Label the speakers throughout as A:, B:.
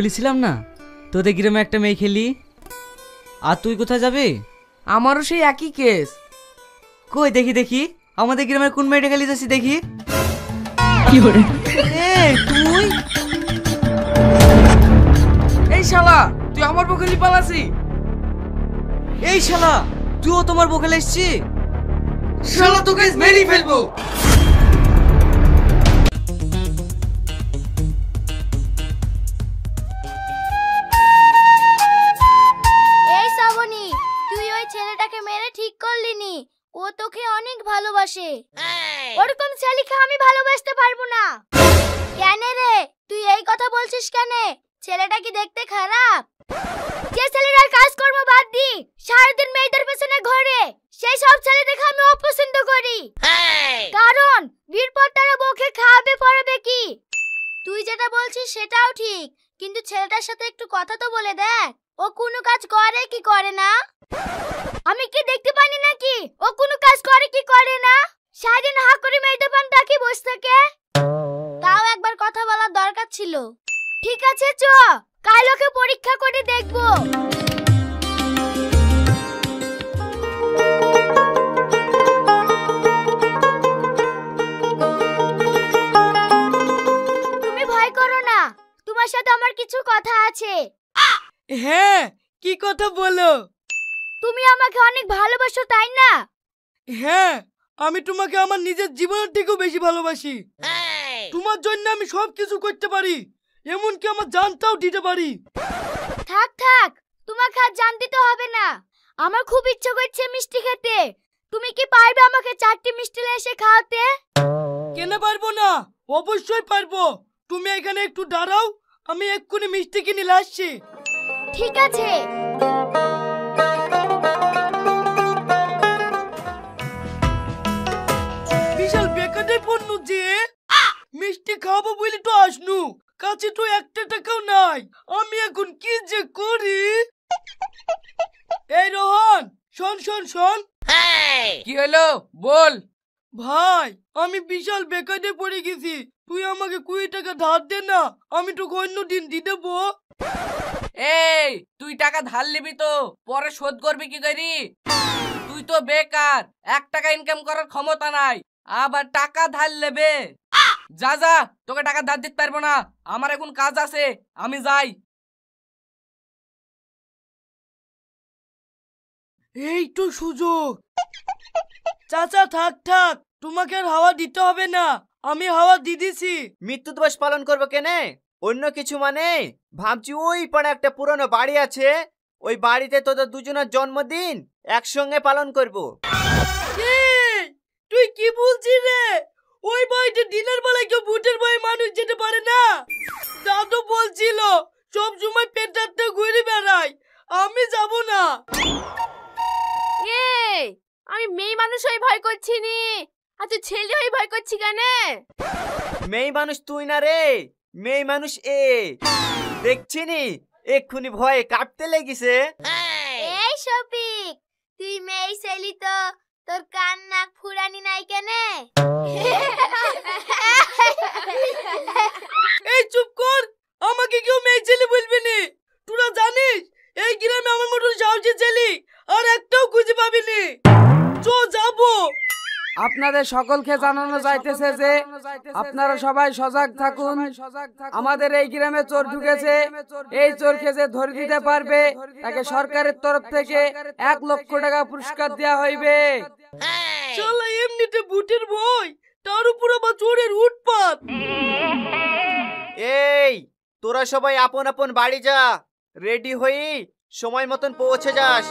A: বলেছিলাম না তোদের গ্রামে একটা মেয়ে খেলি। আর তুই কোথায় যাবে?
B: আমারও সেই একই কেস।
A: কই দেখি দেখি আমাদের গ্রামের কোন মেয়েটা খেলি যাচ্ছি দেখি। তুই
B: এই শালা, তুই আমার বকলি পালাসি।
A: এই শালা তুইও তোমার বকেলে এসছি।
B: শালা তোকে মেরেই ফেলবো।
C: এই শ্রাবণী, তুই ওই ছেলেটাকে মেরে ঠিক করলি নি। ও তোকে অনেক ভালোবাসে। ওরকম ছেলেকে আমি ভালোবাসতে পারবো না। কেন রে, তুই এই কথা বলছিস কেন? ছেলেটা কি দেখতে খারাপ? যে ছেলেরা কাজকর্ম বাদ দি সারাদিন মেয়েদের পেছনে ঘোরে, সেই সব ছেলে দেখে আমি অপছন্দ করি। কারণ বিয়ের পর তারা বউকে খাওয়াবে পড়াবে কি। তুই যেটা বলছিস সেটাও ঠিক, কিন্তু ছেলেটার সাথে একটু কথা তো বলে দেখ। ও কোনো কাজ করে কি করে না? আমি কি দেখতে পাইনি নাকি ও কোনো কাজ করে কি করে না? সারাদিন হা করে মেয়েদের পান তাকিয়ে বসে থাকে। তাও একবার কথা বলার দরকার ছিল। ঠিক আছে চ, কাল ওকে পরীক্ষা করে দেখবো। তুমি ভয় করো না, তোমার সাথে আমার কিছু কথা আছে।
B: হ্যাঁ, কি কথা বলো?
C: তুমি আমাকে অনেক ভালোবাসো তাই না?
B: হ্যাঁ, আমি তোমাকে আমার নিজের জীবনের থেকেও বেশি ভালোবাসি। তোমার জন্য আমি সব কিছু করতে পারি, এমনকি আমার জানটাও দিতে পারি।
C: থাক থাক, তোমাকে আর জান দিতে হবে না। আমার খুব ইচ্ছে করছে মিষ্টি খেতে। তুমি কি পারবে আমাকে 4টি মিষ্টি এসে খাওয়াতে?
B: কেন পারবো না? অবশ্যই পারবো। তুমি এখানে একটু দাঁড়াও, আমি এক্ষুনি মিষ্টি কিনে নিয়ে আসছি।
C: ঠিক আছে।
B: বিশাল বেকারের পণ্য যে মিষ্টি খাবো বলে তো আসনু, কাছে তো 1 টাকাও নাই। আমি এখন কি যে করি? এই রোহন, শোন শোন শোন।
D: কি হলো বল।
B: ভাই, আমি বিশাল বেকারে পড়ে গেছি। তুই আমাকে 20 টাকা ধার দে না, আমি তো অন্য দিন দিয়ে দেবো।
D: এই তুই টাকা ধার নিবি তো পরে শোধ করবি কি করি? তুই তো বেকার, 1 টাকা ইনকাম করার ক্ষমতা নাই, আবার টাকা ধার নেবে? যা যা, তোকে টাকা ধার দিতে পারবো না, আমার এখন কাজ আছে, আমি যাই।
B: এই তো সুযোগ। চাচা থাক থাক, তোমাকে আর হাওয়া দিতে হবে না, আমি হাওয়া দিয়ে দিছি।
E: মৃত্যু দিবস পালন করবো কেনে? অন্য কিছু মানে ভাবছি ওই পাড়ে একটা পুরনো বাড়ি আছে, ওই বাড়িতে তোদের দুজনের জন্মদিন একসঙ্গে পালন করব।
B: এই, তুই কি বলছিস রে? ওই বাড়িতে দিনের বেলায় কেউ ভূতের ভয়ে মানুষ যেতে পারে না। দাদু বলছিল সব সময় পেটাতে ঘুরে বেড়ায়, আমি যাব না।
F: এই, আমি মেয়ে মানুষ হয়ে ভয় করছি নি, আর তুই ছেলে হয়ে ভয় করছি কেন?
E: মেয়ে মানুষ তুই না রে, মেয়ে মানুষ এ। দেখছি নি এক্ষুনি ভয়ে কাঁপতে লেগেছে।
C: এই শফিক, তুই মেয়ে ছেলি তো, তোর কান নাক ফুরানি নাই কেন?
B: এই চুপ কর, আমাকে কেউ মেয়ে ছেলে বলবি নি। তোরা জানিস এই গ্রামে আমার মতন সাহসী ছেলে আর একটাও খুঁজে পাবি নি। চো যাবো।
G: আপনাদের সকলকে জানানো যাইতেছে যে আপনারা সবাই সজাগ থাকুন। আমাদের এই গ্রামে চোর ঢুকেছে, এই চোরকে যে ধরে দিতে পারবে তাকে সরকারের তরফ থেকে 1 লক্ষ টাকা পুরস্কার দেওয়া হইবে।
B: শালা এমনিতে ভূতের ভয়, তার উপর আবার চোরের উৎপাত।
E: এই তোরা সবাই আপন আপন বাড়ি যা, রেডি হই সময় মতন পৌঁছে যাস।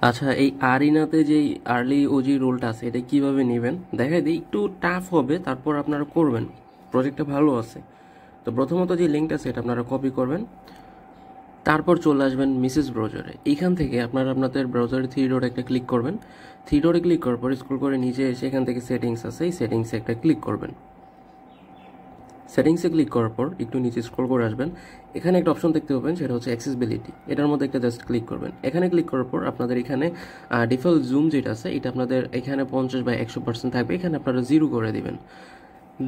H: আচ্ছা, এই আরিনাতে যে আর্লি ওজি রোলটা আছে এটা কিভাবে নেবেন দেখাই দিই। একটু টাফ হবে, তারপর আপনারা করবেন, প্রজেক্টটা ভালো আছে। তো প্রথমত যে লিঙ্কটা আছে এটা আপনারা কপি করবেন, তারপর চলে আসবেন মিসেস ব্রাউজারে। এইখান থেকে আপনারা আপনাদের ব্রাউজারে 3 ডট একটা ক্লিক করবেন। 3 ডটে ক্লিক করার পর স্ক্রল করে নিচে এসে এখান থেকে সেটিংস আছে, এই সেটিংসে একটা ক্লিক করবেন। সেটিংসে ক্লিক করার পর একটু নিচে স্ক্রল করে আসবেন, এখানে একটা অপশন দেখতে পাবেন, সেটা হচ্ছে অ্যাক্সেসিবিলিটি। এটার মধ্যে একটা জাস্ট ক্লিক করবেন। এখানে ক্লিক করার পর আপনাদের এখানে ডিফল্ট জুম যেটা আছে এটা আপনাদের এখানে 50/100% থাকবে, এখানে আপনারা 0 করে দিবেন।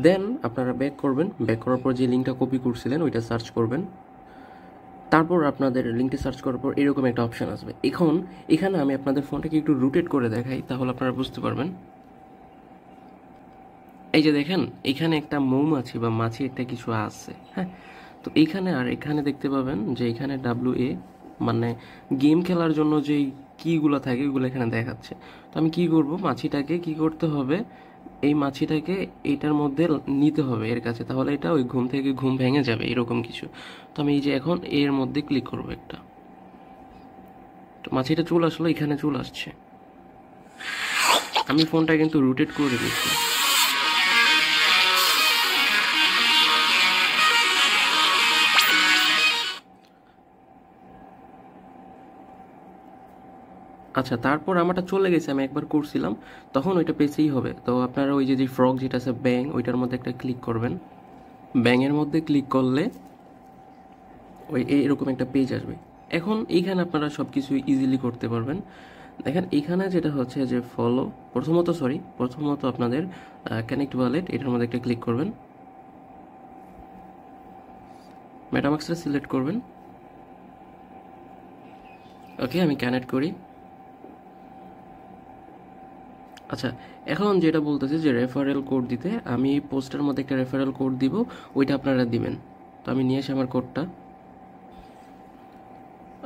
H: দেন আপনারা ব্যাক করবেন। ব্যাক করার পর যে লিঙ্কটা কপি করছিলেন ওইটা সার্চ করবেন। তারপর আপনাদের লিঙ্কটা সার্চ করার পর এরকম একটা অপশন আসবে। এখন এখানে আমি আপনাদের ফোনটাকে একটু রোটেট করে দেখাই, তাহলে আপনারা বুঝতে পারবেন। এই যে দেখেন এখানে একটা মৌমাছি বা মাছি একটা কিছু আছে, হ্যাঁ। তো এইখানে আর এখানে দেখতে পাবেন যে এখানে WA মানে গেম খেলার জন্য যেই কিগুলো থাকে ওগুলো এখানে দেখাচ্ছে। তো আমি কি করব, মাছিটাকে কি করতে হবে, এই মাছিটাকে এইটার মধ্যে নিতে হবে এর কাছে, তাহলে এটা ওই ঘুম থেকে ঘুম ভেঙে যাবে এরকম কিছু। তো আমি এই যে এখন এর মধ্যে ক্লিক করব একটা, তো মাছিটা চলে আসলো, এখানে চলে আসছে। আমি ফোনটা কিন্তু রোটেট করে দিচ্ছি। আচ্ছা, তারপর আমারটা চলে গেছে, আমি একবার করছিলাম তখন ওইটা পেছেই হবে। তো আপনারা ওই যে ফ্রগ যেটা আছে ব্যাং, ওইটার মধ্যে একটা ক্লিক করবেন। ব্যাঙের মধ্যে ক্লিক করলে ওই এরকম একটা পেজ আসবে। এখন এইখানে আপনারা সব কিছু ইজিলি করতে পারবেন। দেখেন এইখানে যেটা হচ্ছে যে ফলো, প্রথমত আপনাদের কানেক্ট ওয়ালেট, এটার মধ্যে একটা ক্লিক করবেন। মেটামাস্কটা সিলেক্ট করবেন। ওকে, আমি কানেক্ট করি। আচ্ছা, এখন যেটা বলতেছে যে রেফারেল কোড দিতে, আমি পোস্টের মধ্যে একটা রেফারেল কোড দিব, ওইটা আপনারা দিবেন। তো আমি নিয়ে এসে আমার কোডটা,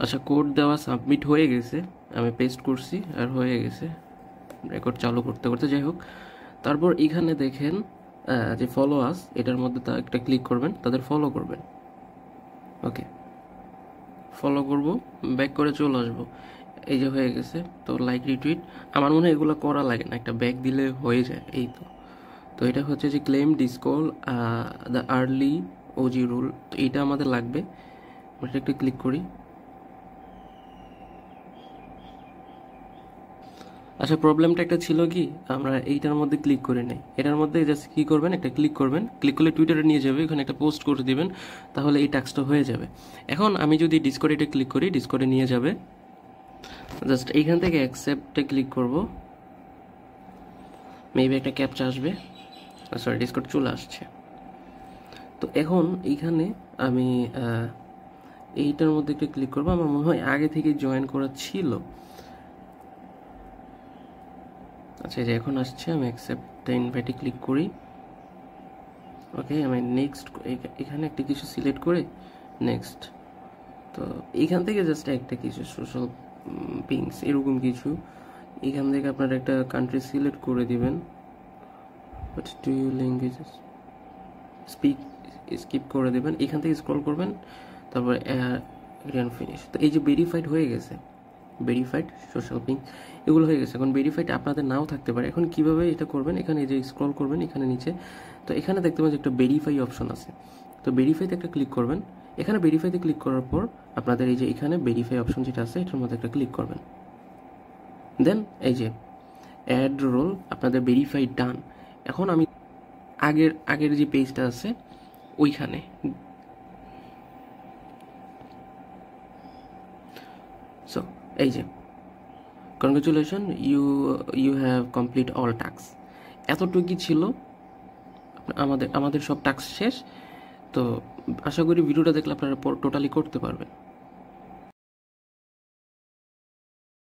H: আচ্ছা কোড দেওয়া সাবমিট হয়ে গেছে, আমি পেস্ট করছি আর হয়ে গেছে রেকর্ড চালু করতে করতে। যাই হোক, তারপর এখানে দেখেন যে ফলো আস, এটার মধ্যে একটা ক্লিক করবেন, তাদের ফলো করবেন। ওকে, ফলো করব, ব্যাক করে চলে আসবো। এই যে হয়ে গেছে। তো লাইক রিটুইট, আমার মনে হয় এগুলো করা লাগে না, একটা ব্যাক দিলে হয়ে যায়। এই তো এটা হচ্ছে যে ক্লেম ডিসকল দ্য আর্লি OG রুল, তো এইটা আমাদের লাগবে। এটা একটা ক্লিক করি। আচ্ছা, প্রবলেমটা একটা ছিল কি, আমরা এইটার মধ্যে ক্লিক করে নেই। এটার মধ্যে জাস্ট কি করবেন, একটা ক্লিক করবেন, ক্লিক করলে টুইটারে নিয়ে যাবে, ওখানে একটা পোস্ট করে দিবেন, তাহলে এই টাস্কটা হয়ে যাবে। এখন আমি যদি ডিসকর্ডে এটা ক্লিক করি, ডিসকর্ডে নিয়ে যাবে। জাস্ট এইখান থেকে অ্যাকসেপ্টে ক্লিক করব, মেবি একটা ক্যাপচা আসবে, সরি ডিসকর্ড চলে আসছে। তো এখন এইখানে আমি এইটার মধ্যে একটা ক্লিক করবো, আমার মনে হয় আগে থেকে জয়েন করা ছিল। আচ্ছা, এই যে এখন আসছে, আমি অ্যাকসেপ্ট ইনভাইটে ক্লিক করি। ওকে, আমি নেক্সট, এখানে একটা কিছু সিলেক্ট করে নেক্সট। তো এইখান থেকে জাস্ট একটা কিছু সোশ্যাল পিংস এরকম কিছু, এখান থেকে আপনারা একটা কান্ট্রি সিলেক্ট করে দিবেন। What do you languages skip করে দেবেন, এখান থেকে স্ক্রল করবেন, তারপর ফিনিশ। তো এই যে ভেরিফাইড হয়ে গেছে, ভেরিফাইড সোশ্যাল পিং এগুলো হয়ে গেছে। এখন ভেরিফাইড আপনাদের নাও থাকতে পারে। এখন কিভাবে এটা করবেন, এখানে এই যে স্ক্রল করবেন এখানে নিচে, তো এখানে দেখতে পাবেন যে একটা ভেরিফাই অপশন আছে। তো ভেরিফাইতে একটা ক্লিক করবেন। এখানে ভেরিফাইতে ক্লিক করার পর আপনাদের এই যে এখানে ভেরিফাই অপশন যেটা আছে এটার মধ্যে একটা ক্লিক করবেন। দেন এই যে অ্যাড রোল, আপনাদের ভেরিফাই ডান। এখন আমি আগের যে পেজটা আছে ওইখানে সো এই যে congratulation, you have complete all task. এতটুকুই ছিল, আমাদের সব টাস্ক শেষ। তো আশা করি ভিডিওটা দেখলে আপনারা টোটালি করতে পারবেন।